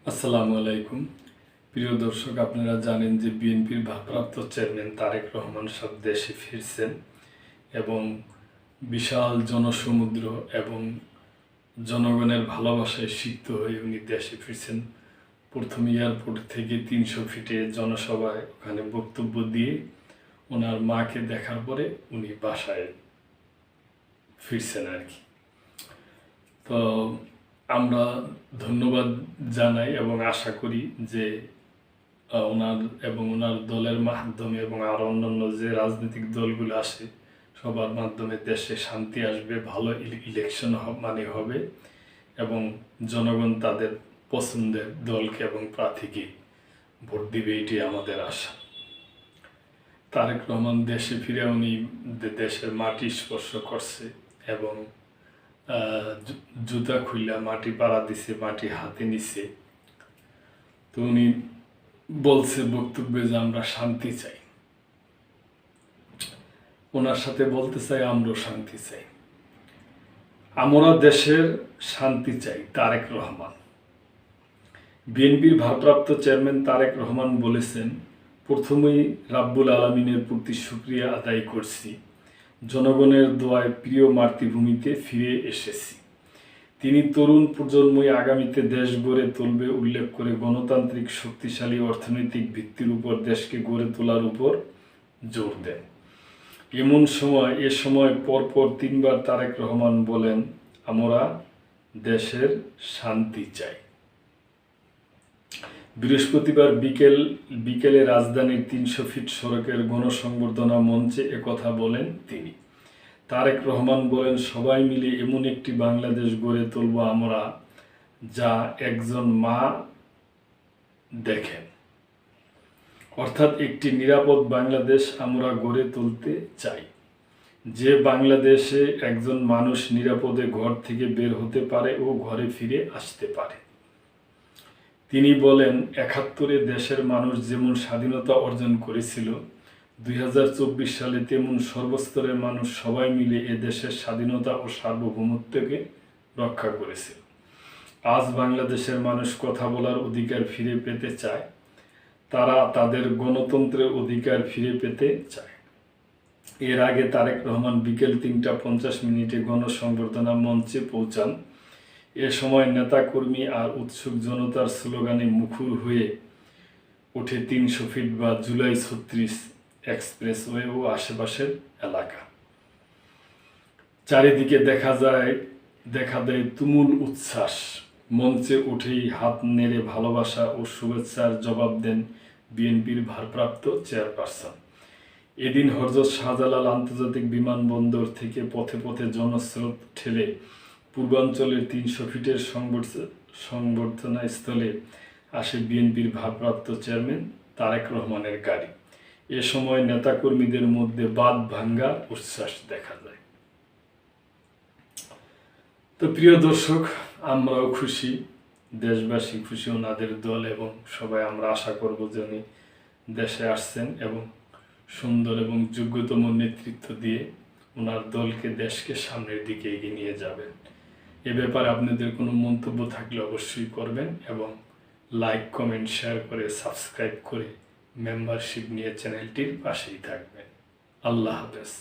আসসালামু আলাইকুম। প্রিয় দর্শক, আপনারা জানেন যে বিএনপির ভারপ্রাপ্ত চেয়ারম্যান তারেক রহমান সাহেব দেশে ফিরছেন এবং বিশাল জনসমুদ্র এবং জনগণের ভালোবাসায় সিক্ত হয়ে উনি দেশে ফিরছেন। প্রথম এয়ারপোর্ট থেকে ৩০০ ফিটে জনসভায় ওখানে বক্তব্য দিয়ে ওনার মাকে দেখার পরে উনি বাসায় ফিরছেন আর কি। তো আমরা ধন্যবাদ জানাই এবং আশা করি যে ওনার দলের মাধ্যমে এবং আর অন্যান্য যে রাজনৈতিক দলগুলো আসে সবার মাধ্যমে দেশে শান্তি আসবে, ভালো ইলেকশন হবে এবং জনগণ তাদের পছন্দের দলকে এবং প্রার্থীকে ভোট দিবে, এটি আমাদের আশা। তারেক রহমান দেশে ফিরে উনি দেশের মাটি স্পর্শ করছে এবং জুতা খুইলা মাটি পাড়া দিছে, মাটি হাতে নিছে। তো উনি বলছে বক্তব্যে যে আমরা শান্তি চাই, ওনার সাথে বলতে চাই আমরাও শান্তি চাই, আমরা দেশের শান্তি চাই। তারেক রহমান, বিএনপির ভারপ্রাপ্ত চেয়ারম্যান তারেক রহমান বলেছেন, প্রথমেই রাব্বুল আলামিনের প্রতি শুকরিয়া আদায় করছি, জনগণের দোয়ায় প্রিয় মাতৃভূমিতে ফিরে এসেছি। তিনি তরুণ প্রজন্মই আগামীতে দেশ গড়ে তুলবে উল্লেখ করে গণতান্ত্রিক শক্তিশালী অর্থনৈতিক ভিত্তির উপর দেশকে গড়ে তোলার উপর জোর দেন। এ সময় পরপর 3 বার তারেক রহমান বলেন, আমরা দেশের শান্তি চাই। বৃহস্পতিবার বিকেলে রাজধানীর 300 ফিট সড়কের গণসংবর্ধনা মঞ্চে একথা বলেন তিনি। তারেক রহমান বলেন, সবাই মিলে এমন একটি বাংলাদেশ গড়ে তুলব আমরা, যা একজন মা দেখেন, অর্থাৎ একটি নিরাপদ বাংলাদেশ আমরা গড়ে তুলতে চাই, যে বাংলাদেশে একজন মানুষ নিরাপদে ঘর থেকে বের হতে পারে ও ঘরে ফিরে আসতে পারে। তিনি বলেন, ৭১-এ দেশের মানুষ যেমন স্বাধীনতা অর্জন করেছিল, ২০২৪ সালে তেমন সর্বস্তরের মানুষ সবাই মিলে এ দেশের স্বাধীনতা ও সার্বভৌমত্বকে রক্ষা করেছিল। আজ বাংলাদেশের মানুষ কথা বলার অধিকার ফিরে পেতে চায়, তারা তাদের গণতন্ত্রের অধিকার ফিরে পেতে চায়। এর আগে তারেক রহমান বিকেল ৩টা ৫০ গণসংবর্ধনা মঞ্চে পৌঁছান। এ সময় নেতাকর্মী আর উৎসুক জনতার স্লোগানে মুখর হয়ে ওঠে ৩০০ ফিট বা জুলাই ৩৬ এক্সপ্রেসওয়ে ও আশেপাশের এলাকা। চারিদিকে দেখা দেয় তুমুল উচ্ছ্বাস। মঞ্চে উঠেই হাত নেড়ে ভালোবাসা ও শুভেচ্ছার জবাব দেন বিএনপির ভারপ্রাপ্ত চেয়ারপারসন। এদিন হযরত শাহজালাল আন্তর্জাতিক বিমানবন্দর থেকে পথে পথে জনস্রোত ঠেলে পূর্বাঞ্চলের ৩০০ ফিটের সংবর্ধনা স্থলে আসে বিএনপির ভারপ্রাপ্ত চেয়ারম্যান তারেক রহমানের গাড়ি। এ সময় নেতাকর্মীদের মধ্যে বাঁধ ভাঙ্গা উচ্ছ্বাস দেখা যায়। তো প্রিয় দর্শক, আমরাও খুশি, দেশবাসী খুশি, ওনাদের দল এবং সবাই আমরা আশা করব যে উনি দেশে আসছেন এবং সুন্দর এবং যোগ্যতম নেতৃত্ব দিয়ে ওনার দলকে, দেশকে সামনের দিকে এগিয়ে নিয়ে যাবেন। এ ব্যাপারে আপনাদের কোনো মন্তব্য থাকলে অবশ্যই করবেন এবং লাইক, কমেন্ট, শেয়ার করে সাবস্ক্রাইব করে মেম্বারশিপ নিয়ে চ্যানেলটির পাশেই থাকবেন। আল্লাহ হাফেজ।